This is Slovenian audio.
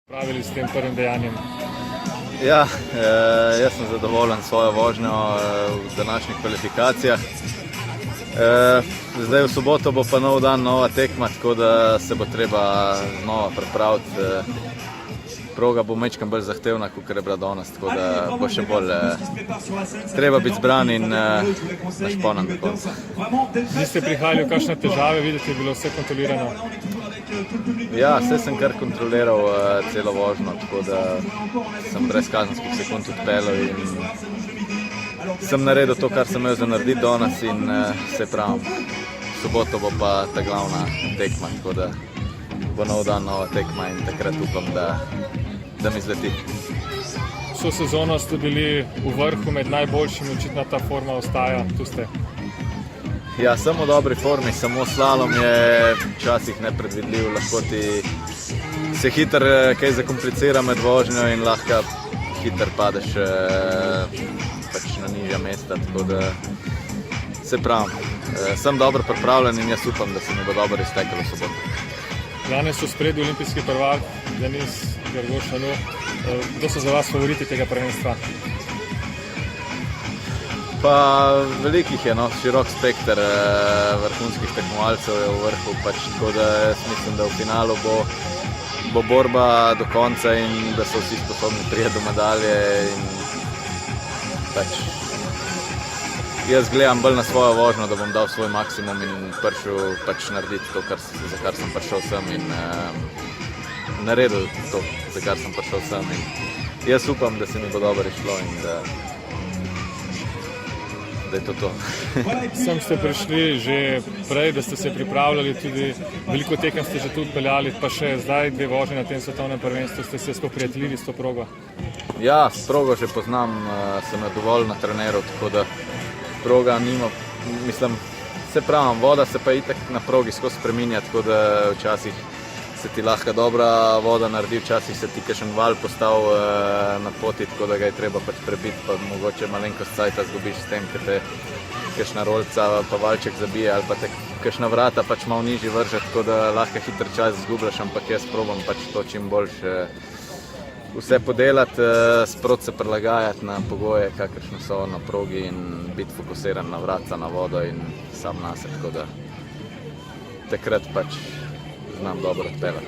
Pravili s tem prvim dejanjem? Ja, jaz sem zadovoljen s svojo vožnjo v današnjih kvalifikacijah. Zdaj v soboto bo pa nov dan, nova tekma, tako da se bo treba znova pripraviti. Proga bo majčkeno bolj zahtevna, kot je bila danes, tako da bo še bolj treba biti zbran in našponan do konca. Niste prihajali v kakšne težave, vidite, je bilo vse kontrolirano? Ja, vse sem kar kontroliral celo vožnjo, tako da sem brez kazenskih sekund odpeljal in sem naredil to, kar sem imel za narediti danes in se pravim, v soboto bo pa ta glavna tekma, tako da bo nov dan, nova tekma in takrat upam, da mi zleti. Vso sezono ste bili v vrhu med najboljšimi, očitno ta forma ostaja, tu ste. Ja, sem v dobri formi, samo slalom je včasih nepredvidljiv, lahko ti se hitro kaj zakomplicira med vožnjo in lahko hitro padeš pač na nižja mesta, tako da se pravim, sem dobro pripravljen in jaz upam, da se mi bo dobro iztekalo v soboto. Danes so spredi olimpijski prvak, Denis Grgošanu. Kdo so za vas favoriti tega prvenstva? Pa velikih je, širok spekter vrhunskih tekmovalcev je v vrhu, tako da jaz mislim, da v finalu bo borba do konca in da so vsi sposobni priti do medalje in jaz gledam bolj na svojo vožnjo, da bom dal svoj maksimum in prišel narediti to, za kar sem prišel sem in naredil to, za kar sem prišel sem in jaz upam, da se mi bo dobro išlo in da je to. Sem ste prišli že prej, da ste se pripravljali, tudi veliko tekem ste že tu odpeljali, pa še zdaj dve vožnji na tem svetovnem prvenstvu, ste se spoprijateljili s to progo? Ja, s progo že poznam, sem jo dovolj natreniral, tako da proga nima, mislim, se pravim, voda se pa itak na progi skozi spreminja, tako da včasih se ti lahko dobra voda naredi, včasih se ti kakšen val postavi na poti, tako da ga je treba prebiti, pa mogoče malenkost cajta zgubiš s tem, ker te kakšna rolca pa valček zabije ali pa te kakšna vrata malo nižji vrže, tako da lahko hitro čas zgubljaš, ampak jaz probam to čim boljše vse podelati, sproti se prilagajati na pogoje, kakršne so na progi in biti fokusiran na vratca, na vodo in sam nase, tako da takrat znam dobro odpeljati.